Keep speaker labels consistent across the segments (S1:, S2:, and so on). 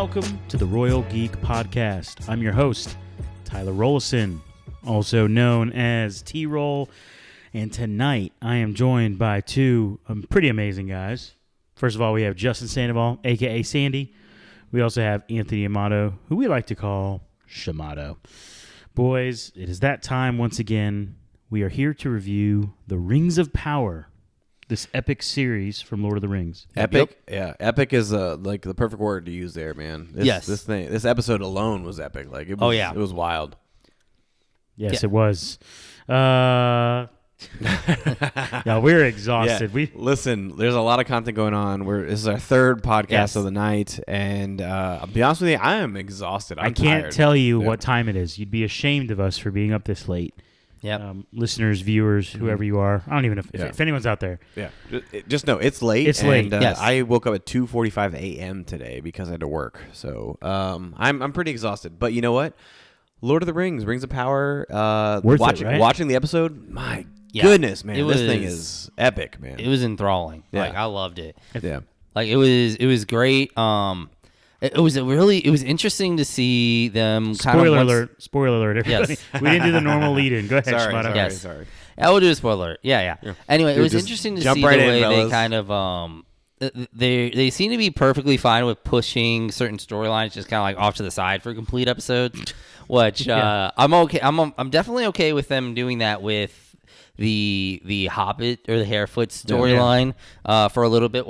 S1: welcome to the Royal Geek Podcast. I'm your host, Tyler Rollison, also known as T-Roll, and tonight I am joined by two pretty amazing guys. First of all, we have Justin Sandoval, a.k.a. Sandy. We also have Anthony Amato, who we like to call Shamato. Boys, it is that time once again. We are here to review The Rings of Power, this epic series from Lord of the Rings.
S2: Epic? Yeah. Epic is like the perfect word to use there, man. This episode alone was epic. Like it was, it was wild.
S1: Yes, it was. Yeah, we're exhausted.
S2: Yeah. Listen, there's a lot of content going on. This is our third podcast of the night, and I'll be honest with you, I am exhausted. I can't
S1: tired. Tell you what time it is. You'd be ashamed of us for being up this late.
S2: Yeah,
S1: listeners, viewers, whoever you are. I don't even know if anyone's out there.
S2: Yeah, just know it's late.
S1: It's late.
S2: Yes. I woke up at 2:45 a.m. today because I had to work. So I'm pretty exhausted. But you know what? Lord of the Rings, Rings of Power. Watching the episode, my goodness, man, this thing is epic, man.
S3: It was enthralling.
S2: Yeah.
S3: Like I loved it.
S2: Yeah,
S3: like it was great. It was interesting to see them.
S1: Spoiler alert! Everybody.
S3: Yes.
S1: We didn't do the normal lead-in. Go ahead, Shamato.
S2: Sorry.
S3: I will do a spoiler alert. Yeah. Anyway, it was interesting to see the way they kind of they seem to be perfectly fine with pushing certain storylines just kind of like off to the side for complete episodes, which I'm okay. I'm definitely okay with them doing that with the Hobbit or the Harefoot storyline for a little bit.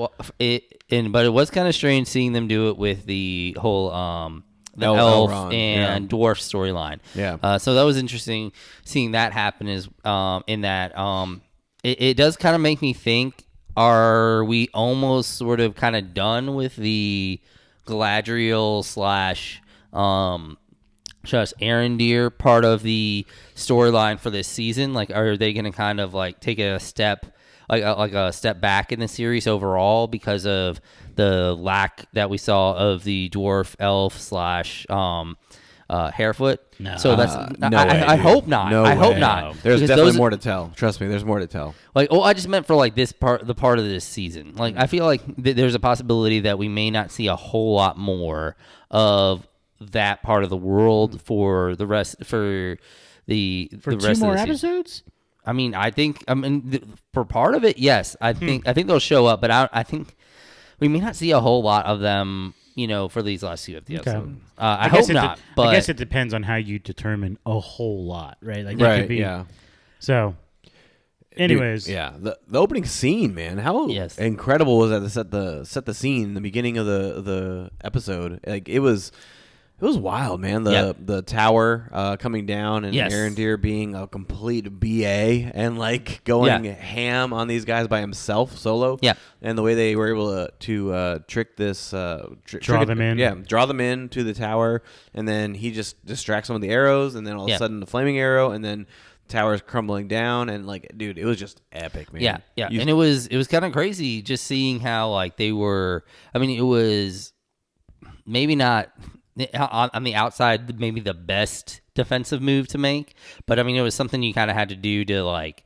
S3: But it was kind of strange seeing them do it with the whole the elf and dwarf storyline.
S2: Yeah.
S3: So that was interesting seeing that happen. It does kind of make me think: are we almost sort of kind of done with the Galadriel / just Arondir part of the storyline for this season? Like, are they going to kind of like take a step, like a step back in the series overall because of the lack that we saw of the dwarf elf / Harefoot?
S1: No.
S3: So that's I hope not.
S2: No
S3: I hope
S2: way.
S3: not.
S2: There's definitely more to tell. Trust me, there's more to tell.
S3: Like, I just meant for like the part of this season. Like, I feel like there's a possibility that we may not see a whole lot more of that part of the world for the rest the rest
S1: two
S3: of the
S1: more
S3: season.
S1: episodes.
S3: I mean, for part of it, yes. I think they'll show up, but I think we may not see a whole lot of them. For these last few episodes.
S1: Okay.
S3: I hope not. But
S1: I guess it depends on how you determine a whole lot, right? Like
S2: right.
S1: Could be,
S2: yeah.
S1: So, anyways,
S2: dude, the opening scene, man, how incredible was that to set the scene in the beginning of the episode? Like it was wild, man. The tower coming down and Arondir being a complete BA and like going ham on these guys by himself solo.
S3: Yeah.
S2: And the way they were able to trick this
S1: draw them in.
S2: Yeah, draw them in to the tower, and then he just distracts them with the arrows, and then all of a sudden the flaming arrow, and then tower's crumbling down, and like, dude, it was just epic, man.
S3: Yeah. And it was kind of crazy just seeing how like they were. I mean, it was maybe not on the outside, maybe the best defensive move to make. But, I mean, it was something you kind of had to do to, like,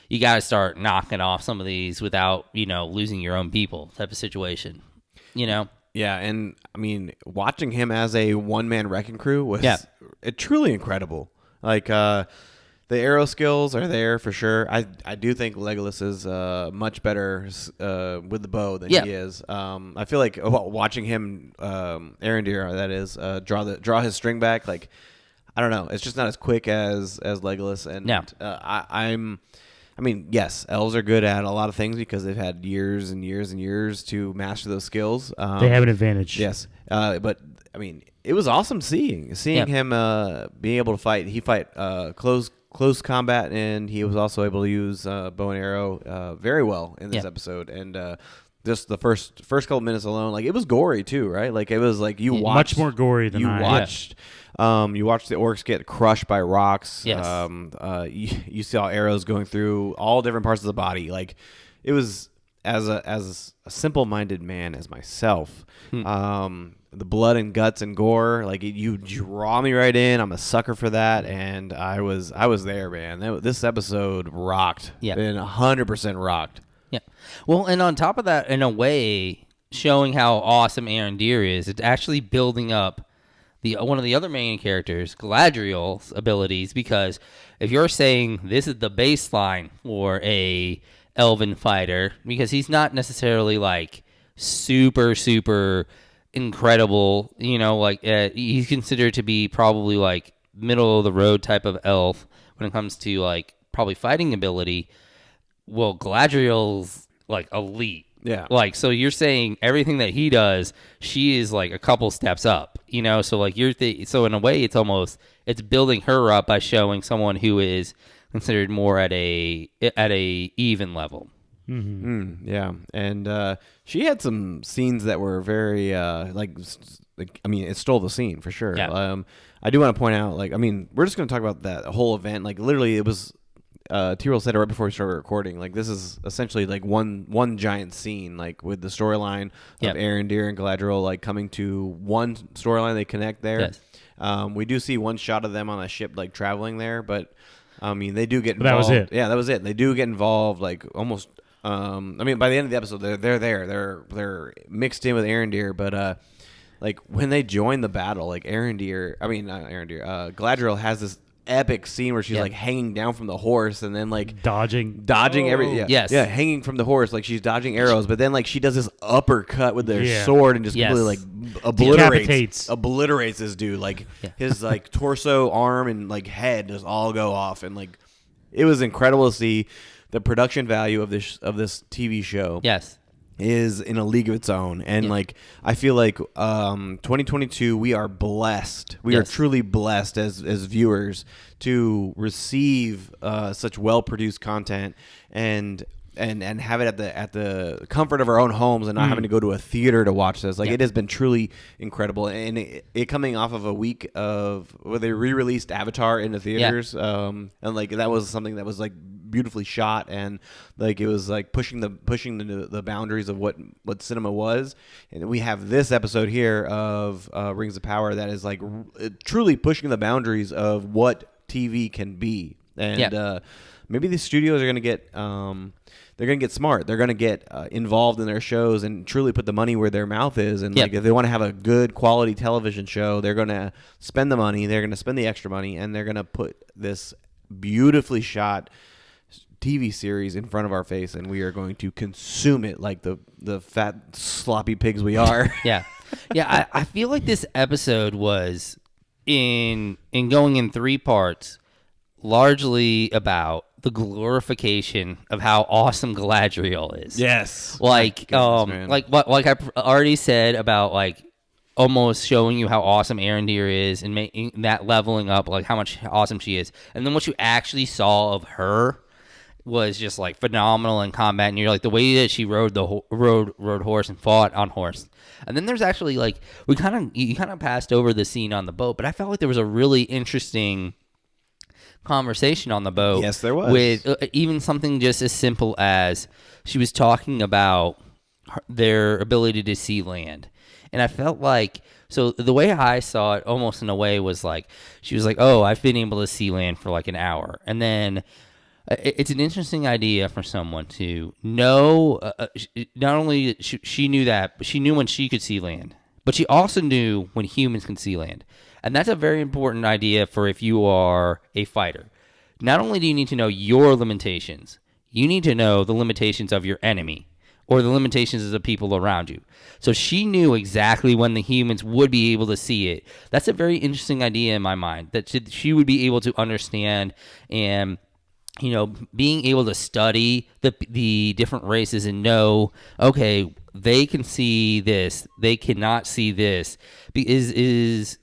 S3: you got to start knocking off some of these without, losing your own people type of situation,
S2: Yeah, and, I mean, watching him as a one-man wrecking crew was truly incredible. Like, the arrow skills are there for sure. I do think Legolas is much better with the bow than he is. I feel like watching him, Arondir, that is, draw his string back. Like, I don't know. It's just not as quick as Legolas. And I mean, yes, elves are good at a lot of things because they've had years and years and years to master those skills.
S1: They have an advantage.
S2: Yes, but I mean, it was awesome seeing him being able to fight. He fight close combat, and he was also able to use bow and arrow very well in this episode. And just the first couple minutes alone, like it was gory too, right? Like it was like you watched
S1: much more gory than
S2: you watched. You watched the orcs get crushed by rocks.
S3: Yes.
S2: You saw arrows going through all different parts of the body. Like it was as a simple-minded man as myself. The blood and guts and gore, like you draw me right in. I'm a sucker for that, and I was there, man. This episode rocked.
S3: Yeah,
S2: and 100% rocked.
S3: Yeah. Well, and on top of that, in a way, showing how awesome Arendir is. It's actually building up one of the other main characters, Galadriel's abilities, because if you're saying this is the baseline for a elven fighter, because he's not necessarily like super incredible, he's considered to be probably like middle of the road type of elf when it comes to like probably fighting ability. Well, Galadriel's like elite.
S2: Yeah.
S3: Like, so you're saying everything that he does, she is like a couple steps up, so like so in a way it's building her up by showing someone who is considered more at a even level.
S2: Mm-hmm. Yeah. And she had some scenes that were very it stole the scene for sure.
S3: Yeah.
S2: I do want to point out, we're just going to talk about that whole event. Like, literally, it was T-Roll said it right before we started recording. Like, this is essentially like one giant scene, like with the storyline of Arendir and Galadriel like coming to one storyline. They connect there.
S3: Yes.
S2: We do see one shot of them on a ship like traveling there, but they do get involved.
S1: That was it.
S2: Yeah, that was it. They do get involved like almost. By the end of the episode, they're there. They're mixed in with Arendir, but like when they join the battle, like Galadriel has this epic scene where she's like hanging down from the horse and then like
S1: dodging
S2: hanging from the horse, like she's dodging arrows, but then like she does this uppercut with their sword and just completely like obliterates this dude, like his like torso, arm, and like head just all go off, and like it was incredible to see. The production value of this TV show is in a league of its own. And like I feel like 2022 we are blessed. We are truly blessed as viewers to receive such well-produced content and have it at the comfort of our own homes and not having to go to a theater to watch this. Like it has been truly incredible, and it coming off of a week of where they re-released Avatar in the theaters, and like that was something that was like beautifully shot, and like it was like pushing the boundaries of what cinema was. And we have this episode here of Rings of Power that is like truly pushing the boundaries of what TV can be, and maybe the studios are going to get they're going to get smart. They're going to get involved in their shows and truly put the money where their mouth is. And like if they want to have a good quality television show, they're going to spend the money. They're going to spend the extra money, and they're going to put this beautifully shot TV series in front of our face, and we are going to consume it like the fat sloppy pigs we are.
S3: I feel like this episode was in going in 3 parts, largely about the glorification of how awesome Galadriel is.
S2: Yes.
S3: Like like I already said about like almost showing you how awesome Arendir is and making that leveling up, like how much awesome she is. And then what you actually saw of her was just like phenomenal in combat, and you're like the way that she rode horse and fought on horse. And then there's actually like you kind of passed over the scene on the boat, but I felt like there was a really interesting conversation on the boat.
S2: Yes, there was.
S3: With even something just as simple as she was talking about their ability to see land. And I felt like, so the way I saw it almost in a way was like, she was like, oh, I've been able to see land for like an hour. And then it's an interesting idea for someone to know, not only she knew that, but she knew when she could see land, but she also knew when humans can see land. And that's a very important idea for if you are a fighter. Not only do you need to know your limitations, you need to know the limitations of your enemy or the limitations of the people around you. So she knew exactly when the humans would be able to see it. That's a very interesting idea in my mind, that she would be able to understand and, being able to study the different races and know, okay, they can see this, they cannot see this, is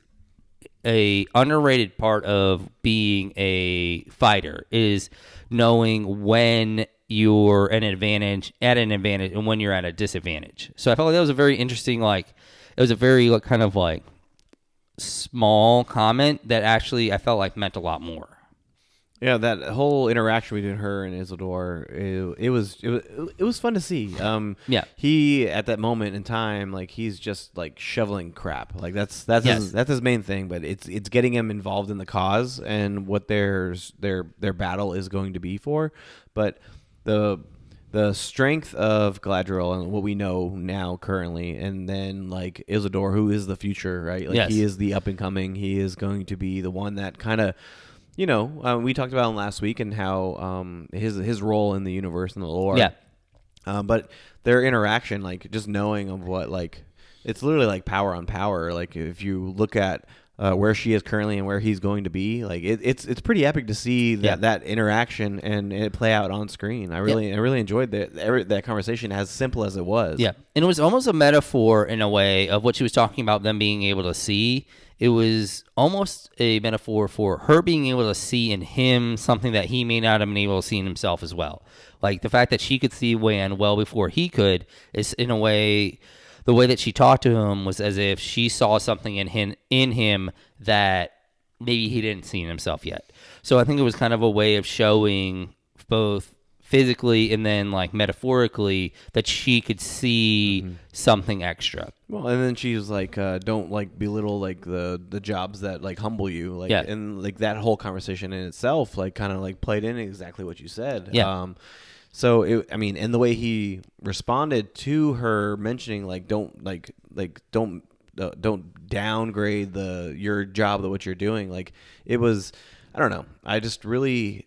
S3: a underrated part of being a fighter, is knowing when you're at an advantage and when you're at a disadvantage. So I felt like that was a very interesting, it was a very kind of like small comment that actually I felt like meant a lot more.
S2: Yeah, that whole interaction between her and Isildur, it was fun to see. He at that moment in time, like he's just like shoveling crap. Like that's his main thing. But it's getting him involved in the cause and what their battle is going to be for. But the the strength of Galadriel and what we know now currently, and then like Isildur, who is the future, right? Like he is the up and coming. He is going to be the one that kind of, we talked about him last week and how his role in the universe and the lore.
S3: Yeah.
S2: But their interaction, like just knowing of what, like it's literally like power on power. Like if you look at where she is currently and where he's going to be, like it's pretty epic to see that interaction and it play out on screen. I really enjoyed that conversation, as simple as it was.
S3: Yeah, and it was almost a metaphor in a way of what she was talking about, them being able to see. It was almost a metaphor for her being able to see in him something that he may not have been able to see in himself as well. Like the fact that she could see Wan well before he could is, in a way, the way that she talked to him was as if she saw something in him that maybe he didn't see in himself yet. So I think it was kind of a way of showing both physically and then like metaphorically that she could see something extra.
S2: Well, and then she was like, don't like belittle like the jobs that like humble you. Like, and like that whole conversation in itself, like kind of like played in exactly what you said.
S3: Yeah.
S2: So and the way he responded to her mentioning like don't downgrade your job, what you're doing. Like it was, I don't know. I just really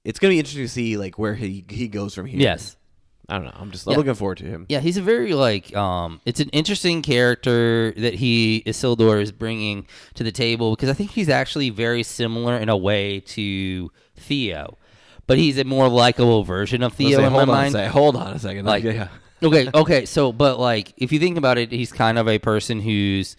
S2: it's gonna be interesting to see like where he goes from here.
S3: Yes.
S2: I don't know. I'm looking forward to him.
S3: Yeah, he's a very like it's an interesting character that Isildur is bringing to the table, because I think he's actually very similar in a way to Theo. But he's a more likable version of Theo in my mind.
S2: Hold on a second.
S3: Like, okay. So, but like, if you think about it, he's kind of a person who's,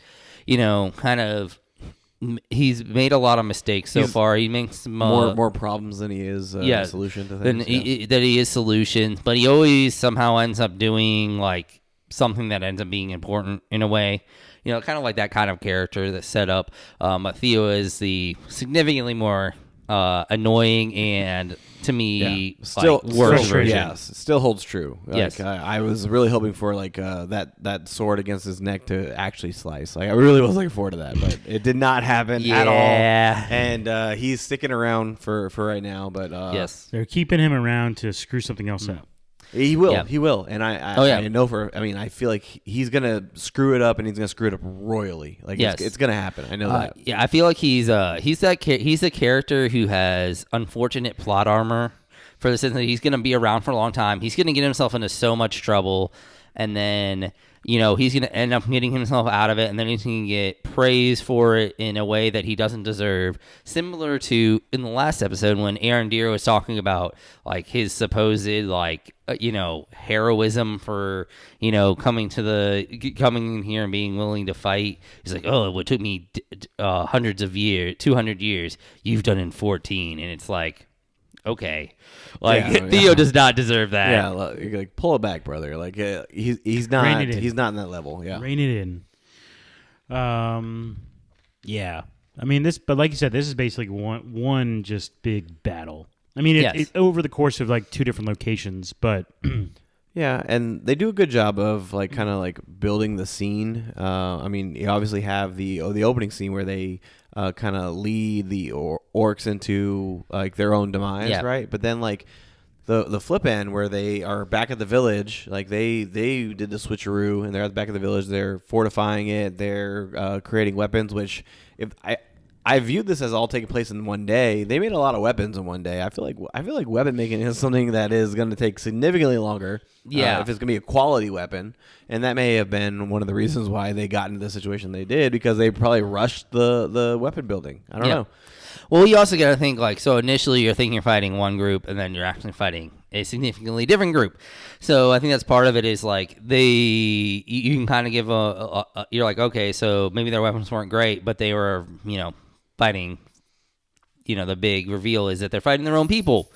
S3: he's made a lot of mistakes so far. He makes
S2: more problems than he is solution to things.
S3: That he is solutions, but he always somehow ends up doing like something that ends up being important in a way. Kind of like that kind of character that's set up. But Theo is the significantly more annoying and, to me,
S2: still
S3: worse version.
S2: Yes, still holds true.
S3: Yes.
S2: Like, I was really hoping for like that sword against his neck to actually slice. Like I really was looking forward to that, but it did not happen at all. And he's sticking around for right now. But
S3: yes,
S1: they're keeping him around to screw something else up.
S2: He will. He will. And I know I feel like he's going to screw it up, and he's going to screw it up royally. Like it's going to happen. I know that.
S3: Yeah, I feel like he's the character who has unfortunate plot armor, for the sense that he's going to be around for a long time. He's going to get himself into so much trouble, and then he's going to end up getting himself out of it, and then he's going to get praised for it in a way that he doesn't deserve. Similar to in the last episode when Arondir was talking about like his supposed like heroism for coming in here and being willing to fight. He's like, oh, it took me hundreds of years, 200 years. You've done in 14, and it's like, okay, like Theo does not deserve that.
S2: Yeah, like pull it back, brother. Like he's not in that level. Yeah,
S1: rein it in. Yeah. I mean but like you said, this is basically one just big battle. I mean, it over the course of like two different locations, but
S2: yeah, and they do a good job of like kind of like building the scene. I mean, you obviously have the opening scene where they kind of lead the orcs into like their own demise, right? But then like the flip end where they are back at the village, like they did the switcheroo and they're at the back of the village. They're fortifying it. They're creating weapons, which I viewed this as all taking place in one day. They made a lot of weapons in one day. I feel like weapon making is something that is going to take significantly longer.
S3: Yeah,
S2: if it's going to be a quality weapon, and that may have been one of the reasons why they got into the situation they did, because they probably rushed the weapon building. I don't know.
S3: Well, you also got to think like, so initially you're thinking you're fighting one group, and then you're actually fighting a significantly different group. So I think that's part of it. Is like you can kind of give you're like, okay, so maybe their weapons weren't great, but they were fighting, the big reveal is that they're fighting their own people,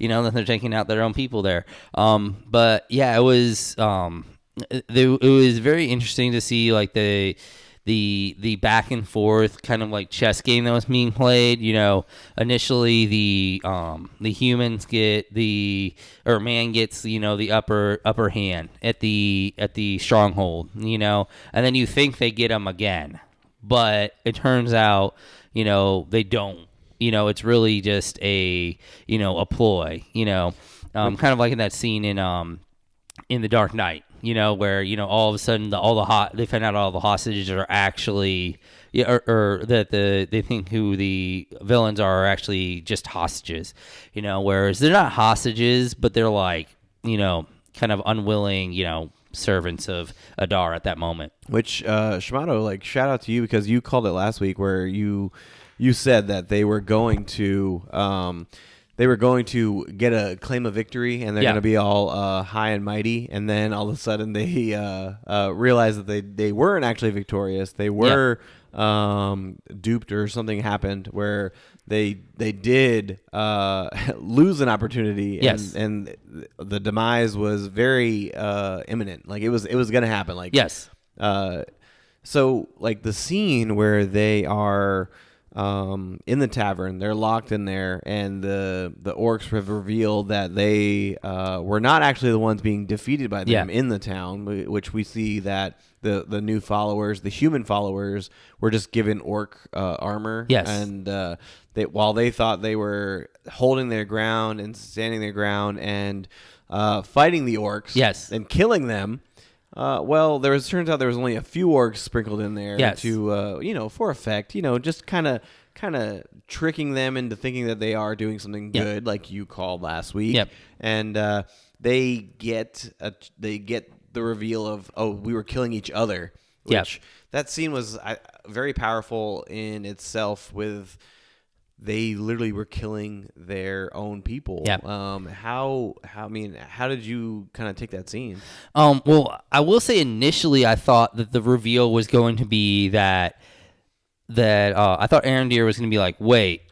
S3: that they're taking out their own people there. But yeah, it was very interesting to see like the back and forth kind of like chess game that was being played. Initially the humans get man gets the upper hand at the stronghold, and then you think they get them again, but it turns out they don't. It's really just a ploy, kind of like in that scene in The Dark Knight, where all of a sudden they find out all the hostages are actually or that they think who the villains are actually just hostages, whereas they're not hostages, but they're like kind of unwilling servants of Adar at that moment.
S2: Which Shimano, like, shout out to you because you called it last week where you said that they were going to get a claim of victory and they're going to be all high and mighty, and then all of a sudden they realized that they weren't actually victorious. They were duped, or something happened where they did lose an opportunity.
S3: Yes.
S2: and the demise was very imminent. Like, it was going to happen. Like,
S3: yes.
S2: So, like, the scene where they are in the tavern, they're locked in there, and the orcs have revealed that they were not actually the ones being defeated by them in the town, which we see that the new followers, the human followers, were just given orc armor.
S3: Yes.
S2: And while they thought they were holding their ground and standing their ground and fighting the orcs,
S3: yes,
S2: and killing them, turns out there was only a few orcs sprinkled in there,
S3: yes,
S2: to for effect, just kind of tricking them into thinking that they are doing something good, like you called last week.
S3: Yep.
S2: And they get the reveal of, oh, we were killing each other. Which that scene was very powerful in itself. With they literally were killing their own people.
S3: Yeah.
S2: How did you kind of take that scene?
S3: Well, I will say initially I thought that the reveal was going to be that I thought Arondir was going to be like, wait,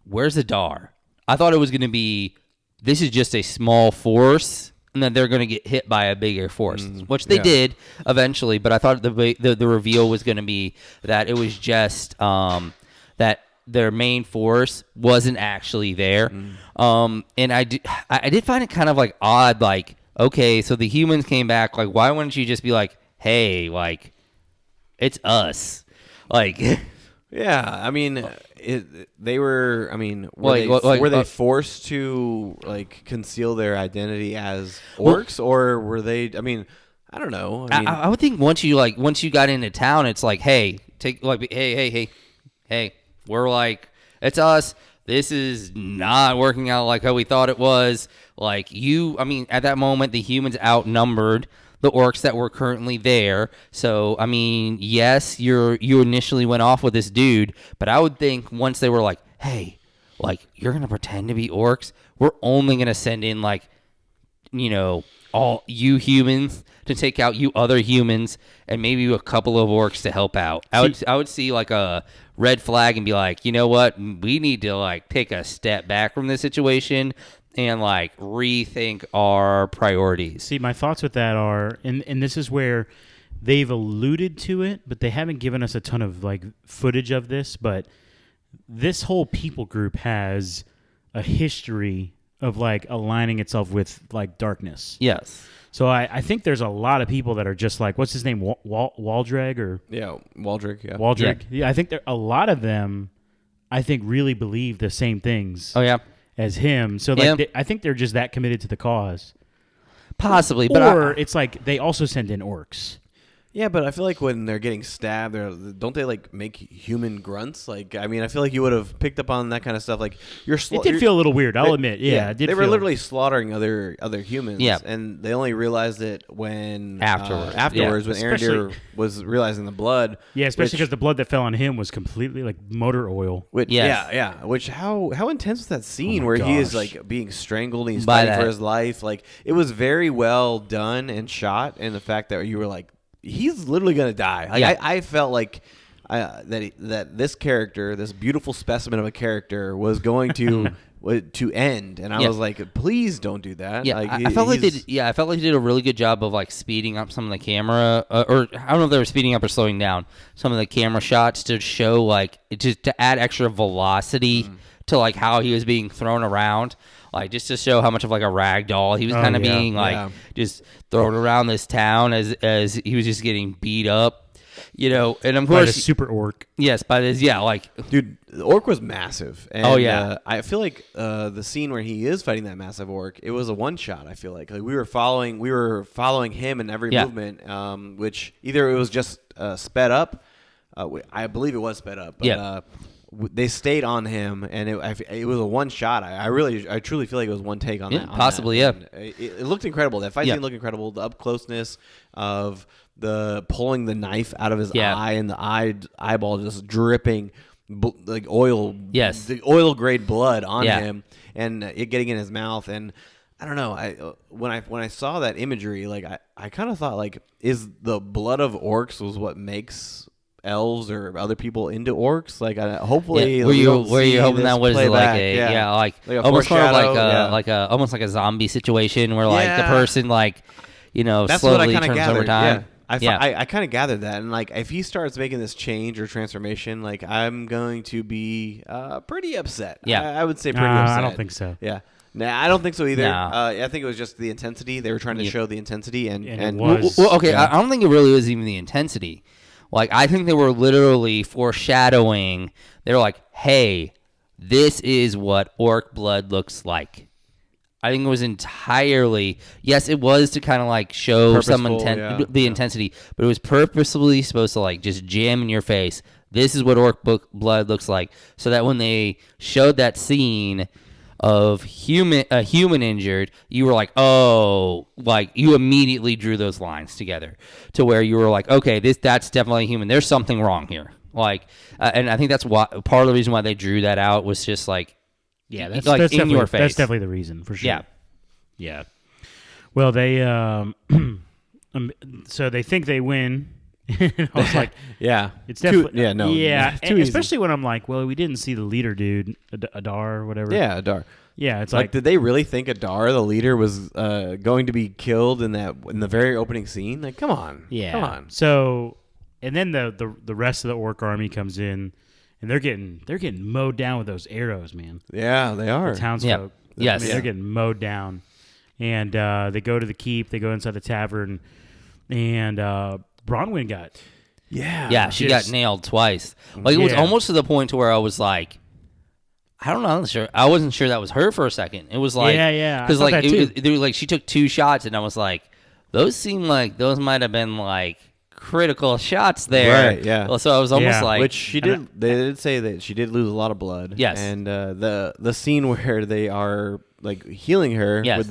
S3: where's Adar? I thought it was going to be, this is just a small force, and then they're going to get hit by a bigger force, which they did eventually. But I thought the reveal was going to be that it was just that their main force wasn't actually there. And I did find it kind of like odd, like, okay, so the humans came back, like, why wouldn't you just be like, hey, like, it's us, like.
S2: Yeah, I mean, were they forced to, like, conceal their identity as orcs, or were they? I mean, I don't know.
S3: I would think once you got into town, it's like, hey, hey, we're like, it's us. This is not working out like how we thought it was. Like, at that moment, the humans outnumbered the orcs that were currently there. So, I mean, yes, you initially went off with this dude, but I would think once they were like, hey, like, you're going to pretend to be orcs? We're only going to send in, like, all you humans to take out you other humans, and maybe a couple of orcs to help out. I would see, like, a red flag and be like, you know what? We need to, like, take a step back from this situation and, like, rethink our priorities.
S1: See, my thoughts with that are, and this is where they've alluded to it, but they haven't given us a ton of, like, footage of this, but this whole people group has a history of, like, aligning itself with, like, darkness.
S3: Yes.
S1: So I think there's a lot of people that are just like, what's his name, Waldreg, or?
S2: Yeah, Waldreg, yeah.
S1: Waldreg. Yeah, I think a lot of them, I think, really believe the same things.
S3: Oh, yeah.
S1: As him. So, like, I think they're just that committed to the cause.
S3: Possibly.
S1: But it's like they also send in orcs.
S2: Yeah, but I feel like when they're getting stabbed, don't they, like, make human grunts? Like, I mean, I feel like you would have picked up on that kind of stuff. Like,
S1: it did feel a little weird, I'll admit. Yeah,
S2: they were literally slaughtering other humans.
S3: Yeah.
S2: And they only realized it when
S3: afterwards,
S2: when Arondir was realizing the blood.
S1: Yeah, especially because the blood that fell on him was completely like motor oil.
S2: Which,
S3: yes.
S2: Yeah. Which, how intense was that scene
S1: where
S2: he is, like, being strangled and he's fighting for his life? Like, it was very well done and shot, and the fact that you were like, he's literally gonna die. Like, I felt like that this character, this beautiful specimen of a character, was going to end, and I was like, please don't do that.
S3: Yeah,
S2: like,
S3: I felt like they did a really good job of, like, speeding up some of the camera, or I don't know if they were speeding up or slowing down some of the camera shots to show, like, to add extra velocity to, like, how he was being thrown around. Like, just to show how much of, like, a rag doll he was kind of being, like, just thrown around this town as he was just getting beat up. And of
S1: by
S3: course,
S1: the super orc.
S3: Yes, by this,
S2: dude, the orc was massive. And, I feel like the scene where he is fighting that massive orc, it was a one shot. I feel like we were following him in every movement, which either it was just sped up. I believe it was sped up, but they stayed on him, and it was a one shot. I truly feel like it was one take on that.
S3: Possibly,
S2: It looked incredible. That fight scene looked incredible. The up closeness of the pulling the knife out of his eye and the eyeball just dripping like oil.
S3: Yes,
S2: the oil grade blood on him, and it getting in his mouth. And I don't know. When I saw that imagery, like I kind of thought, like, is the blood of orcs was what makes elves or other people into orcs? Like, hopefully,
S3: were you hoping that was like almost more of almost like a zombie situation where like the person that's slowly
S2: what I
S3: turns over time.
S2: I kind of gathered that, and like if he starts making this change or transformation, like I'm going to be pretty upset. I would say pretty upset.
S1: I don't think so.
S2: Yeah. Nah, I don't think so either.
S3: No.
S2: I think it was just the intensity. They were trying to show the intensity, and
S1: it was.
S3: Well, okay, I don't think it really was even the intensity. Like, I think they were literally foreshadowing. They were like, hey, this is what orc blood looks like. I think it was entirely, yes, it was to kind of like show the intensity, but it was purposefully supposed to like just jam in your face. This is what orc blood looks like. So that when they showed that scene of a human injured, you were like, oh, like you immediately drew those lines together to where you were like, okay, that's definitely human. There's something wrong here. Like, and I think that's part of the reason why they drew that out was just like,
S1: that's
S3: in your face.
S1: That's definitely the reason for sure. Yeah. Well, they so they think they win. I was like, it's definitely
S2: too
S1: especially
S2: easy.
S1: when I'm like, well, we didn't see the leader dude, Adar or whatever.
S2: Yeah, Adar.
S1: Yeah, it's
S2: like did they really think Adar, the leader, was going to be killed in the very opening scene? Like, come on.
S1: So, and then the rest of the orc army comes in, and they're getting mowed down with those arrows, man.
S2: Yeah, they are.
S1: The townsfolk.
S3: Yes.
S1: I mean, they're getting mowed down, and they go to the keep. They go inside the tavern, and Bronwyn got.
S3: Yeah, she got nailed twice. Like, it was almost to the point to where I was like, I don't know. I wasn't sure that was her for a second. It was like, because like like she took 2 shots, and I was like, those seem like those might have been like critical shots there.
S2: Right. Yeah.
S3: Well, so I was almost like,
S2: which she did. They did say that she did lose a lot of blood.
S3: Yes.
S2: And the scene where they are like healing her with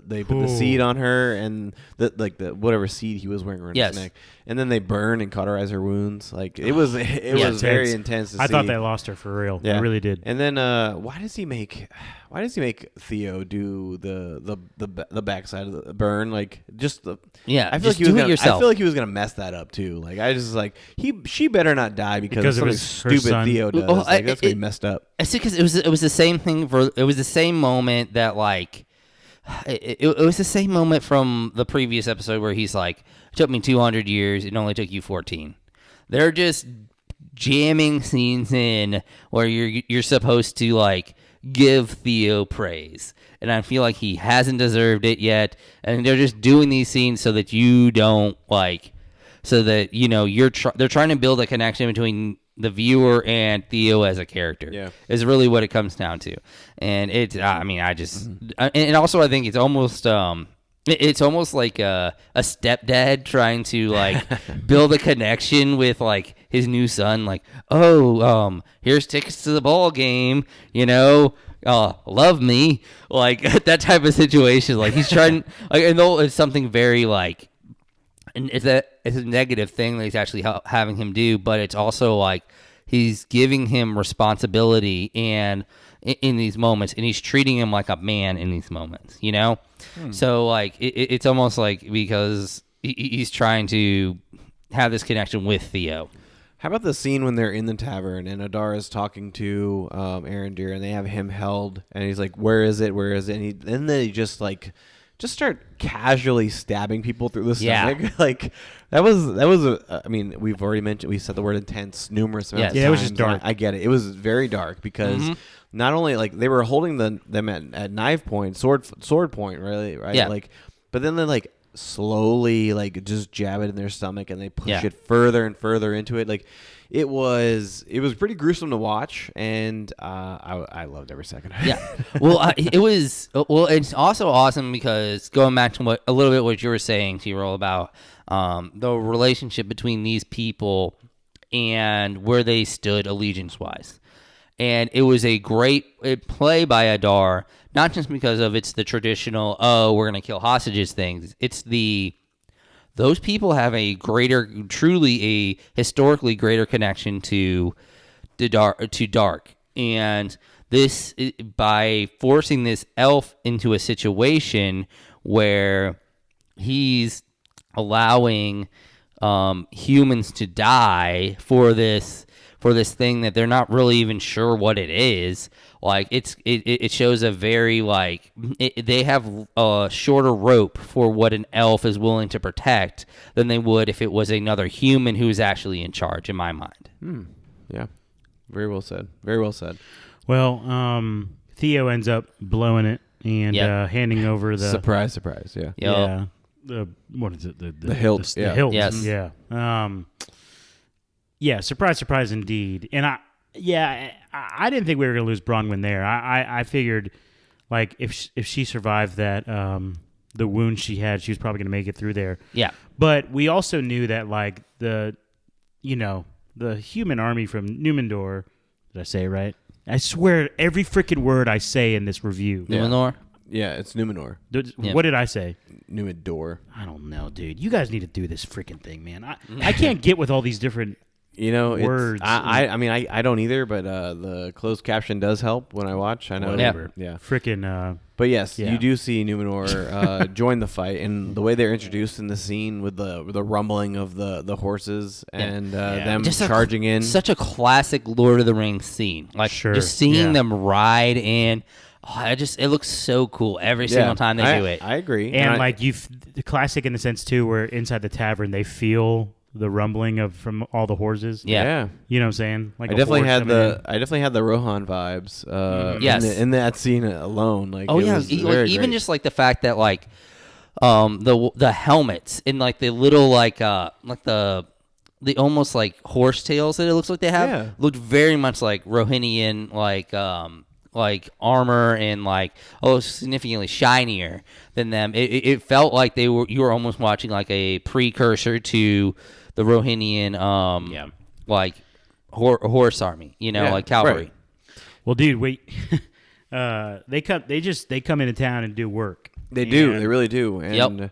S2: they put the seed on her and the whatever seed he was wearing around his neck, and then they burn and cauterize her wounds. Like it was very intense to see.
S1: I thought they lost her for real.
S2: Yeah.
S1: I really did.
S2: And then why does he make Theo do the backside of the burn? Like just the I feel like he was gonna, I feel like he was gonna mess that up too. Like I just like she better not die because of something stupid Theo does.
S3: Well,
S2: like that's gonna be messed up.
S3: I see, because it was the same thing it was the same moment that like it was the same moment from the previous episode where he's like, it took me 200 years, it only took you 14. They're just jamming scenes in where you're supposed to like give Theo praise, and I feel like he hasn't deserved it yet, and they're just doing these scenes so that you don't like, so that they're trying to build a connection between the viewer and Theo as a character. Is really what it comes down to. And and also I think it's almost like a stepdad trying to like build a connection with like his new son. Like, here's tickets to the ball game, love me, like that type of situation. Like he's trying, like, and though it's something very like, and it's a negative thing that he's actually having him do, but it's also like he's giving him responsibility and in these moments, and he's treating him like a man in these moments, So like it's almost like because he's trying to have this connection with Theo.
S2: How about the scene when they're in the tavern and Adar is talking to Arondir, and they have him held, and he's like, "Where is it? Where is it?" And then they just start casually stabbing people through the stomach. Like that was I mean, we said the word intense numerous amounts of times.
S1: It was just dark.
S2: I get it. It was very dark because not only like they were holding them at knife point, sword point, really, right?
S3: Yeah.
S2: Like, but then they like slowly like just jab it in their stomach and they push it further and further into it. Like it was pretty gruesome to watch, and I loved every second.
S3: Yeah. Well, it's also awesome because going back to a little bit what you were saying, T-Roll, about the relationship between these people and where they stood allegiance-wise. And it was a great play by Adar, not just because of it's the traditional, we're going to kill hostages things. It's those people have truly a historically greater connection to dark. And this, by forcing this elf into a situation where he's allowing humans to die for this thing that they're not really even sure what it is. Like it shows a very they have a shorter rope for what an elf is willing to protect than they would if it was another human who is actually in charge, in my mind.
S2: Yeah, very well said. Very well said.
S1: Well, Theo ends up blowing it and handing over the
S2: surprise. Yeah.
S1: Yeah. What is it?
S2: The hilt.
S1: The hilt.
S3: Yes.
S1: Yeah. Yeah. Surprise indeed. And I didn't think we were going to lose Bronwyn there. I figured, like, if she survived that, the wound she had, she was probably going to make it through there.
S3: Yeah.
S1: But we also knew that, like, the human army from Numendor, did I say it right? I swear every freaking word I say in this review.
S3: Numenor?
S2: Yeah, it's Numenor.
S1: What did I say?
S2: Numendor.
S1: I don't know, dude. You guys need to do this freaking thing, man. I can't get with all these different words.
S2: I mean, I don't either, but the closed caption does help when I watch. I know.
S1: Whatever.
S2: Yeah.
S1: Freaking.
S2: But yes, you do see Numenor join the fight, and the way they're introduced in the scene with the rumbling of the horses and them just charging in.
S3: Such a classic Lord of the Rings scene. Like just seeing them ride in. It looks so cool every single time they do it.
S2: I agree.
S1: And like the classic in the sense too, where inside the tavern they feel the rumbling from all the horses.
S3: Yeah.
S1: You know what I'm saying? Like
S2: I definitely had the Rohan vibes.
S3: Yes.
S2: In that scene alone. Like
S3: even just like the fact that like the helmets and like the little like the almost like horse tails that it looks like they have looked very much like Rohinian like armor and like significantly shinier than them. It felt like you were almost watching like a precursor to the Rohinian like horse army, like cavalry.
S2: Right.
S1: Well, dude, wait. They come into town and do work.
S2: They really do. And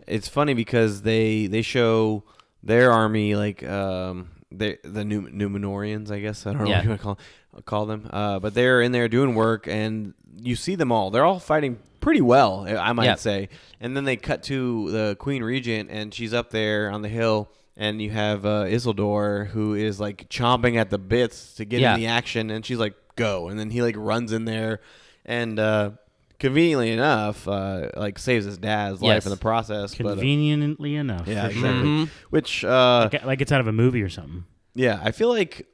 S2: it's funny because they show their army like the Numenorians, I guess. I don't know what you want to call them. But they're in there doing work, and you see them all. They're all fighting pretty well, I might say. And then they cut to the Queen Regent, and she's up there on the hill, and you have Isildur, who is like chomping at the bits to get in the action, and she's like, go. And then he like runs in there, and conveniently enough, like saves his dad's life in the process.
S1: Conveniently enough.
S2: Yeah, exactly. Mm-hmm. Which
S1: like it's out of a movie or something.
S2: Yeah, I feel like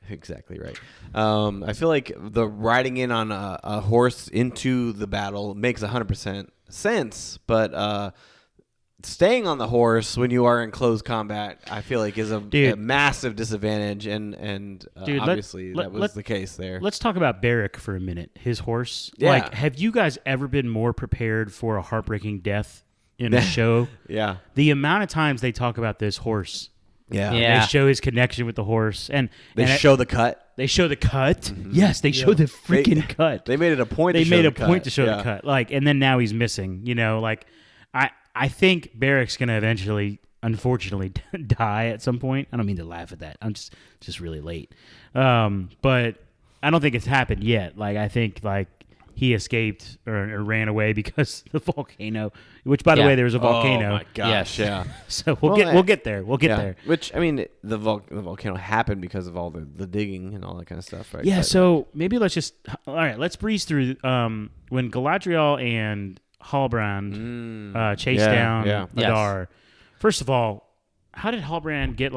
S2: exactly right. I feel like the riding in on a horse into the battle makes 100% sense, but staying on the horse when you are in close combat, I feel like is a massive disadvantage, and obviously that was the case there.
S1: Let's talk about Beric for a minute. His horse.
S2: Yeah.
S1: Like, have you guys ever been more prepared for a heartbreaking death in a show?
S2: Yeah.
S1: The amount of times they talk about this horse.
S2: Yeah.
S1: They show his connection with the horse, and
S2: they show the cut.
S1: They show the cut. Mm-hmm. Yes, they show the freaking cut.
S2: They made it a point.
S1: They made a point to show the cut. Like, and then now he's missing. Like, I think Beric's gonna eventually, unfortunately, die at some point. I don't mean to laugh at that. I'm just really late. But I don't think it's happened yet. Like, I think like he escaped or ran away because the volcano. Which, by the way, there was a volcano.
S2: Oh my gosh!
S1: Yes. So we'll get there. We'll get there.
S2: Which, I mean, the volcano happened because of all the digging and all that kind of stuff, right?
S1: Yeah. So maybe let's breeze through when Galadriel and Halbrand chase down Adar. First of all, how did Halbrand get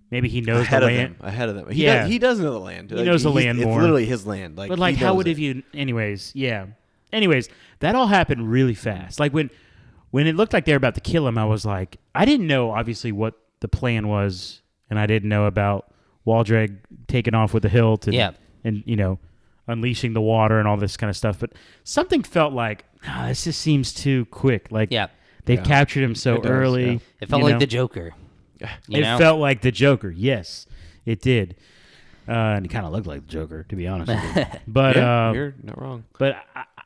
S1: maybe he knows the land?
S2: Ahead of them. He does know the land.
S1: He knows the land more.
S2: It's literally his land.
S1: But how would have you? Anyways, that all happened really fast. Like when when it looked like they were about to kill him, I was like, I didn't know obviously what the plan was, and I didn't know about Waldreg taking off with the hilt and unleashing the water and all this kind of stuff. But something felt like, this just seems too quick. Like they've captured him so early. Yeah.
S3: It felt like the Joker.
S1: It felt like the Joker. Yes, it did. And he kind of looked like the Joker, to be honest with you. But
S2: you're not wrong.
S1: But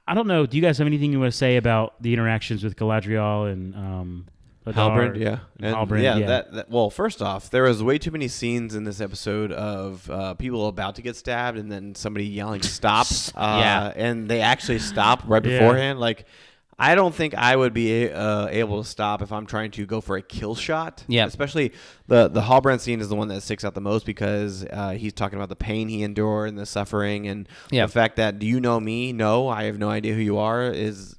S1: I don't know. Do you guys have anything you want to say about the interactions with Galadriel and
S2: Halbrand? Yeah.
S1: Halbrand,
S2: well, first off, there was way too many scenes in this episode of people about to get stabbed and then somebody yelling "stop!" And they actually stopped right beforehand. Like, I don't think I would be able to stop if I'm trying to go for a kill shot.
S3: Yeah.
S2: Especially the Halbrand scene is the one that sticks out the most because he's talking about the pain he endured and the suffering and the fact that, do you know me? No, I have no idea who you are, is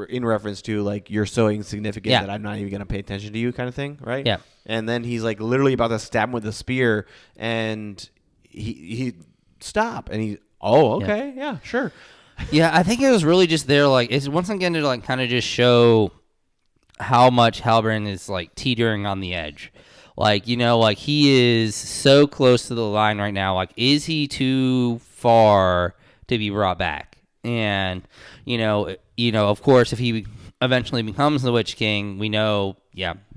S2: in reference to like, you're so insignificant that I'm not even going to pay attention to you kind of thing, right?
S3: Yeah.
S2: And then he's like literally about to stab him with a spear and he stop and he, yeah, sure.
S3: Yeah, I think it was really just there, like, it's once again to like kind of just show how much Halbrand is like teetering on the edge. Like, like he is so close to the line right now. Like, is he too far to be brought back? And of course, if he eventually becomes the Witch King, we know,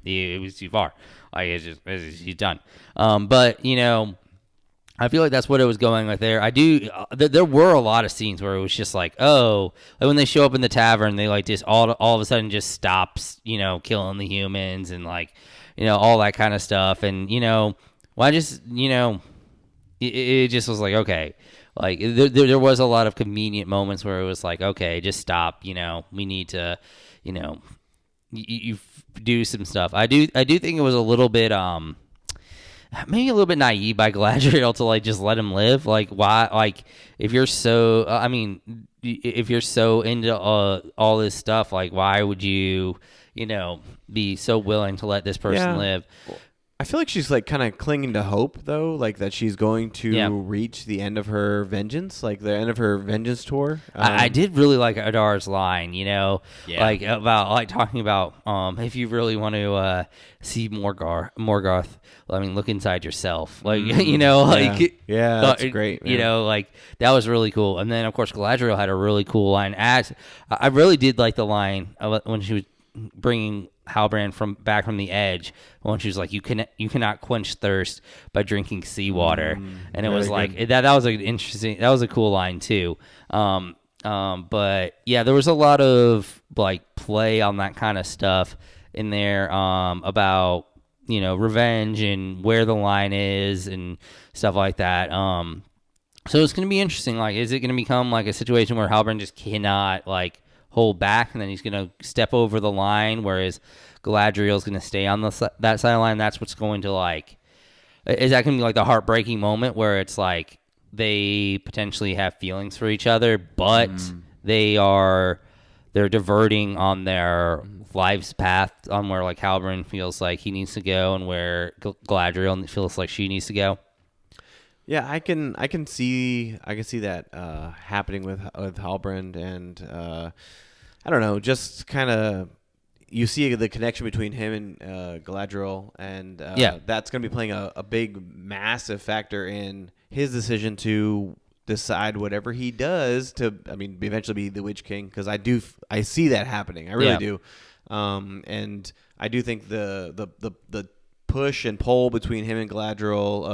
S3: it was too far. Like, he's done. But I feel like that's what it was going with there. There were a lot of scenes where it was just like, like when they show up in the tavern, they like just all of a sudden just stops, killing the humans and like, all that kind of stuff. And, it just was like, okay, like there was a lot of convenient moments where it was like, okay, just stop, we need to, you do some stuff. I do think it was a little bit, maybe a little bit naive by Galadriel to like just let him live. Like, why? Like, if you're so, if you're so into all this stuff, like, why would you, be so willing to let this person live?
S2: I feel like she's like kind of clinging to hope though, like that she's going to reach the end of her vengeance, like the end of her vengeance tour.
S3: I did really like Adar's line, like about like talking about if you really want to see Morgoth, look inside yourself, like
S2: that's great.
S3: Man. Like that was really cool. And then of course Galadriel had a really cool line. I really did like the line when she was bringing Halbrand back from the edge when she was like, you cannot quench thirst by drinking seawater. And it was like that was an interesting, that was a cool line too. But yeah, there was a lot of like play on that kind of stuff in there about revenge and where the line is and stuff like that. So it's gonna be interesting. Like, is it gonna become like a situation where Halbrand just cannot like hold back, and then he's going to step over the line, whereas Galadriel's going to stay on that side of the line? That's what's going to like, is that going to be like the heartbreaking moment where it's like they potentially have feelings for each other, but they're diverting on their life's path on where like Halbrand feels like he needs to go and where Galadriel feels like she needs to go?
S2: Yeah, I can see that happening with Halbrand, and I don't know, just kind of you see the connection between him and Galadriel, and that's going to be playing a big, massive factor in his decision to decide whatever he does to, eventually be the Witch King, because I see that happening. I really do, and I do think the push and pull between him and Galadriel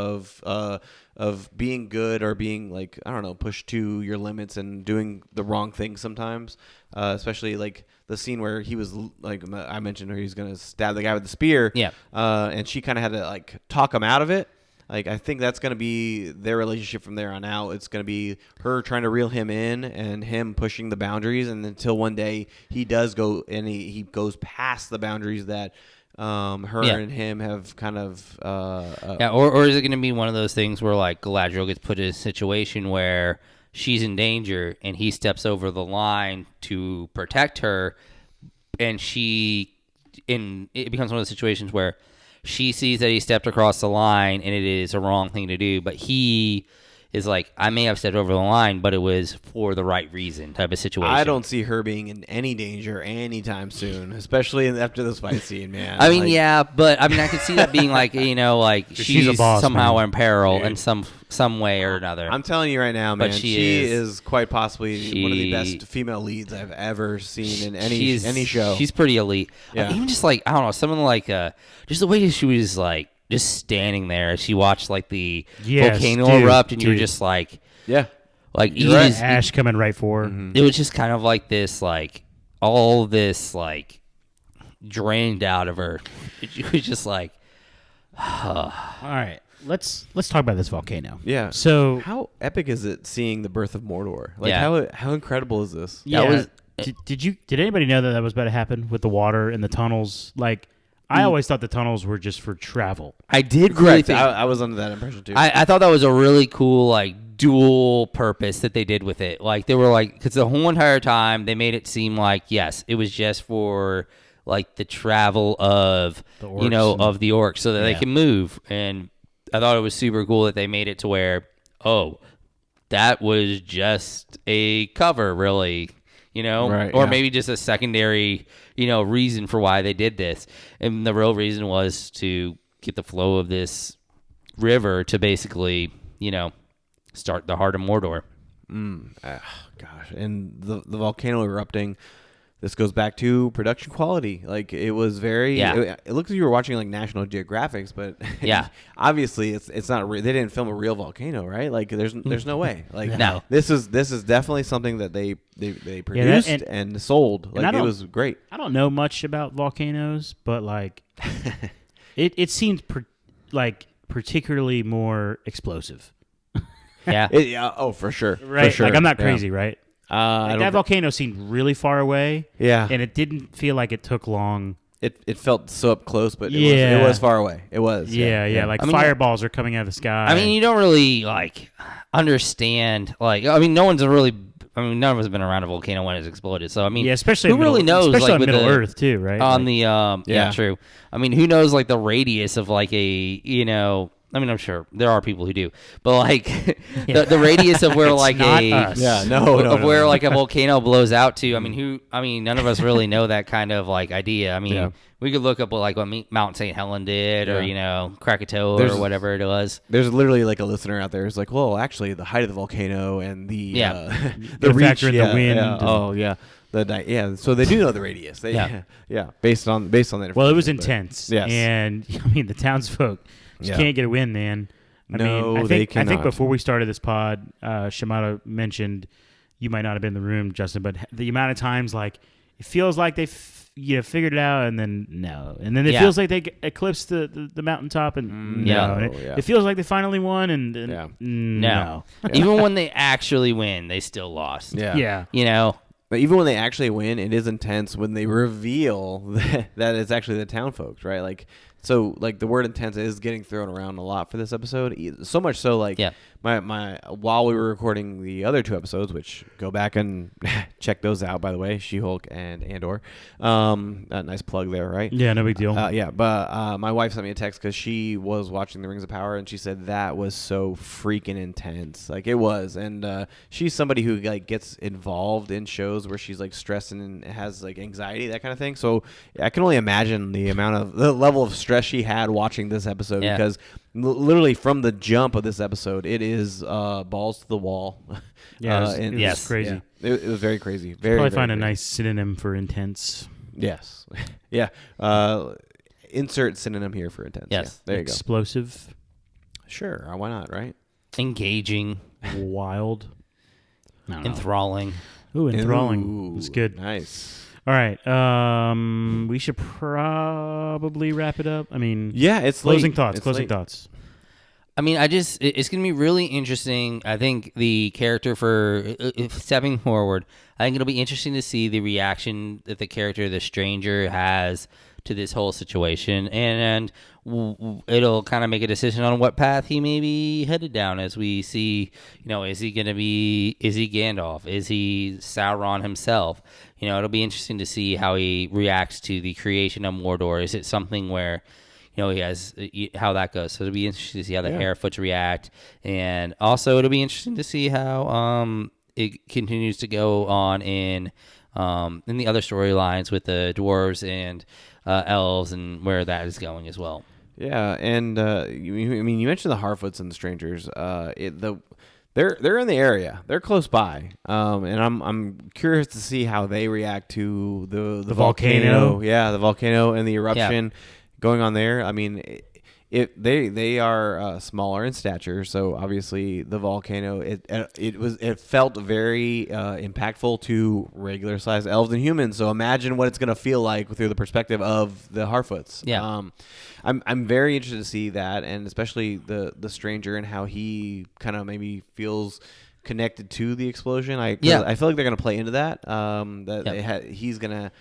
S2: of being good or being like, I don't know, pushed to your limits and doing the wrong thing sometimes, especially like the scene where he was like, I mentioned where he's gonna stab the guy with the spear, and she kind of had to like talk him out of it. Like, I think that's gonna be their relationship from there on out. It's gonna be her trying to reel him in and him pushing the boundaries, and until one day he does go and he goes past the boundaries that her and him have kind of
S3: or is it going to be one of those things where like Galadriel gets put in a situation where she's in danger and he steps over the line to protect her, and it becomes one of those situations where she sees that he stepped across the line and it is a wrong thing to do, but he is like, I may have stepped over the line, but it was for the right reason type of situation.
S2: I don't see her being in any danger anytime soon, especially after this fight scene, man.
S3: I mean, yeah, but I mean, I could see that being like, like
S1: she's a boss,
S3: somehow
S1: man.
S3: in peril in some way or another.
S2: I'm telling you right now, man,
S3: But
S2: she is quite possibly one of the best female leads I've ever seen in any show.
S3: She's pretty elite.
S2: Yeah.
S3: Even just like, I don't know, something like just the way she was like just standing there as she watched like the volcano erupt, and you were just like, like
S1: ash coming right for her.
S2: Mm-hmm.
S3: It was just kind of like this, like all this like drained out of her. It was just like,
S1: all right. Let's talk about this volcano.
S2: Yeah.
S1: So
S2: how epic is it seeing the birth of Mordor? Like how incredible is this?
S1: Yeah. Did anybody know that was about to happen with the water and the tunnels? Like, I always thought the tunnels were just for travel.
S3: I did
S2: really
S3: correct.
S2: Think I was under that impression too.
S3: I thought that was a really cool like dual purpose that they did with it. Like they were like, because the whole entire time they made it seem like, yes, it was just for like the travel of the orcs so that they can move. And I thought it was super cool that they made it to where, that was just a cover, really. Or maybe just a secondary, reason for why they did this. And the real reason was to get the flow of this river to basically, start the heart of Mordor.
S2: Gosh. And the volcano erupting, this goes back to production quality. Like, it was very, it looks like you were watching like National Geographics, but obviously it's not, they didn't film a real volcano, right? Like there's no way. Like
S3: no.
S2: This is definitely something that they produced and sold. Like, it was great.
S1: I don't know much about volcanoes, but like it seems particularly more explosive.
S3: Yeah.
S2: For sure.
S1: Right.
S2: For sure.
S1: Like, I'm not crazy, right?
S2: That
S1: volcano seemed really far away.
S2: Yeah.
S1: And it didn't feel like it took long.
S2: It felt so up close, but it was far away. It was.
S1: Yeah. Like, fireballs are coming out of the sky.
S3: I mean, you don't really like understand. Like, I mean, none of us have been around a volcano when it's exploded. So I mean,
S1: especially
S3: who really knows?
S1: Especially
S3: like
S1: on
S3: with
S1: Middle Earth too, right?
S3: On true. I mean, who knows? Like the radius of like a I mean, I'm sure there are people who do, but like the radius of where like where like a volcano blows out to. I mean, none of us really know that kind of like idea. I mean, we could look up what Mount St. Helen did, or Krakatoa or whatever it was.
S2: There's literally like a listener out there who's like, well, actually, the height of the volcano and the
S1: the factor in the wind.
S2: So they do know the radius. Based on that.
S1: Well, it was intense.
S2: Yes.
S1: And I mean, the townsfolk just can't get a win, man.
S2: They cannot.
S1: I think before we started this pod, Shimada mentioned, you might not have been in the room, Justin, but the amount of times like it feels like they figured it out, and then no, and then it feels like they eclipsed the mountaintop, and it feels like they finally won, and no.
S3: Even when they actually win, they still lost.
S1: Yeah.
S2: But even when they actually win, it is intense when they reveal that it's actually the town folks, right? Like, so like the word intense is getting thrown around a lot for this episode. So much so, like my while we were recording the other two episodes, which go back and check those out, by the way, She-Hulk and Andor. A nice plug there, right?
S1: Yeah, no big deal.
S2: But my wife sent me a text because she was watching The Rings of Power, and she said that was so freaking intense. Like, it was. And she's somebody who like gets involved in shows where she's like stressed and has like anxiety, that kind of thing. So I can only imagine the level of stress she had watching this episode, because literally from the jump of this episode, it is balls to the wall.
S1: It was crazy.
S2: Yeah. It was very crazy.
S1: Probably find a nice synonym for intense.
S2: Yes. Insert synonym here for intense.
S3: Yes.
S2: There you go.
S1: Explosive.
S2: Sure. Why not? Right.
S3: Engaging.
S1: Wild.
S3: Enthralling.
S1: Ooh, enthralling. It's good.
S2: Nice.
S1: All right. We should probably wrap it up. I mean,
S2: it's
S1: closing
S2: late.
S1: thoughts.
S2: It's
S1: closing
S2: late.
S1: thoughts.
S3: I mean, it's going to be really interesting. I think the character stepping forward, I think it'll be interesting to see the reaction that the character, the stranger, has to this whole situation, and it'll kind of make a decision on what path he may be headed down as we see, is he Gandalf? Is he Sauron himself? It'll be interesting to see how he reacts to the creation of Mordor. Is it something where, he has how that goes. So it'll be interesting to see how the Harefoots react, and also it'll be interesting to see how it continues to go on in the other storylines with the dwarves and elves, and where that is going as well.
S2: Yeah, and you mentioned the Harfoots and the Strangers. They're in the area. They're close by, and I'm curious to see how they react to the volcano. Yeah, the volcano and the eruption going on there. I mean, they are smaller in stature, so obviously the volcano it felt very impactful to regular sized elves and humans. So imagine what it's gonna feel like through the perspective of the Harfoots.
S3: Yeah.
S2: I'm very interested to see that, and especially the stranger and how he kind of maybe feels connected to the explosion. I feel like they're gonna play into that. He's gonna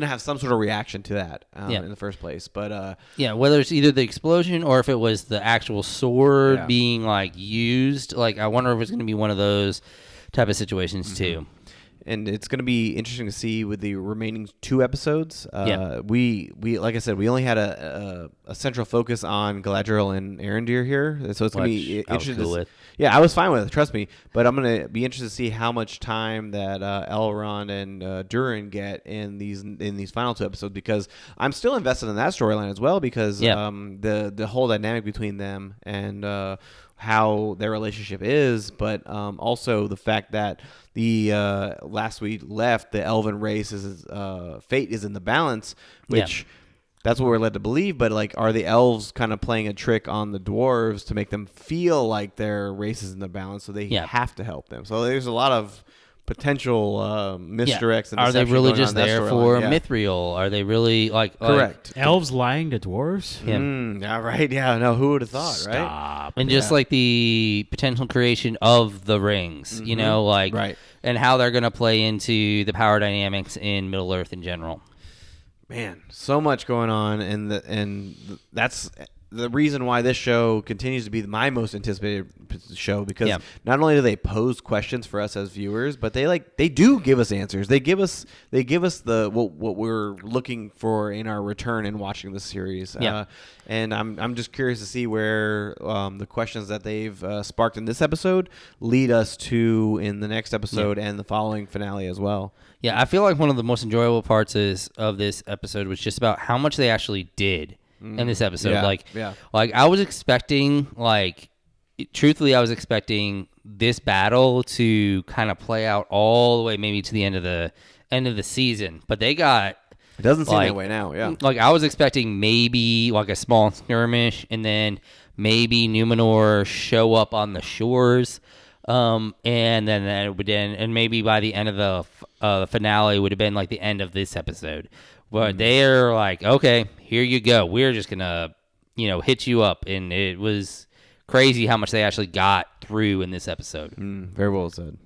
S2: have some sort of reaction to that in the first place. But
S3: whether it's either the explosion or if it was the actual sword being like used, like I wonder if it's gonna be one of those type of situations too.
S2: And it's going to be interesting to see with the remaining 2 episodes. We like I said, we only had a central focus on Galadriel and Arondir here, so it's going to be interesting. I was fine with it, trust me. But I'm going to be interested to see how much time that Elrond and Durin get in these final 2 episodes, because I'm still invested in that storyline as well, because the whole dynamic between them and how their relationship is, but also the fact that the last we left, the elven race's fate is in the balance, which that's what we're led to believe. But like, are the elves kind of playing a trick on the dwarves to make them feel like their race is in the balance, so they have to help them? So there's a lot of potential misdirects. And
S3: are they really just there for Mithril? Are they really
S2: correct?
S1: Elves lying to dwarves?
S2: Right. Yeah. No. Who would have thought?
S1: Stop.
S2: Right.
S3: And just like the potential creation of the rings, and how they're going to play into the power dynamics in Middle Earth in general.
S2: Man, so much going on, and that's the reason why this show continues to be my most anticipated show, because not only do they pose questions for us as viewers, but they do give us answers. They give us the what we're looking for in our return in watching the series. And I'm just curious to see where the questions that they've sparked in this episode lead us to in the next episode and the following finale as well.
S3: Yeah, I feel like one of the most enjoyable parts of this episode was just about how much they actually did in this episode. Like I was expecting, truthfully, I was expecting this battle to kind of play out all the way maybe to the end of the season, but they got.
S2: It doesn't seem that way now. Yeah,
S3: I was expecting maybe like a small skirmish, and then maybe Numenor show up on the shores, and then that would end, and maybe by the end of the finale would have been like the end of this episode. But they're like, okay, here you go. We're just gonna, hit you up, and it was crazy how much they actually got through in this episode.
S2: Very well said.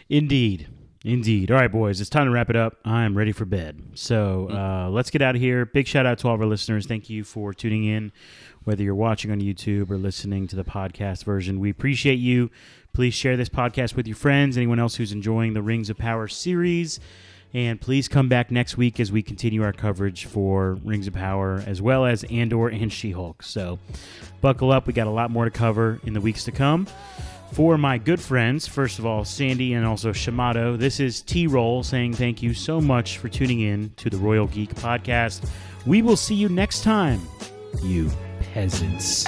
S1: Indeed. All right, boys, it's time to wrap it up. I'm ready for bed. So let's get out of here. Big shout out to all of our listeners. Thank you for tuning in, whether you're watching on YouTube or listening to the podcast version. We appreciate you. Please share this podcast with your friends, anyone else who's enjoying the Rings of Power series. And please come back next week as we continue our coverage for Rings of Power, as well as Andor and She-Hulk. So buckle up. We got a lot more to cover in the weeks to come. For my good friends, first of all, Sandy and also Shamato, this is T-Roll saying thank you so much for tuning in to the Royal Geek Podcast. We will see you next time, you peasants.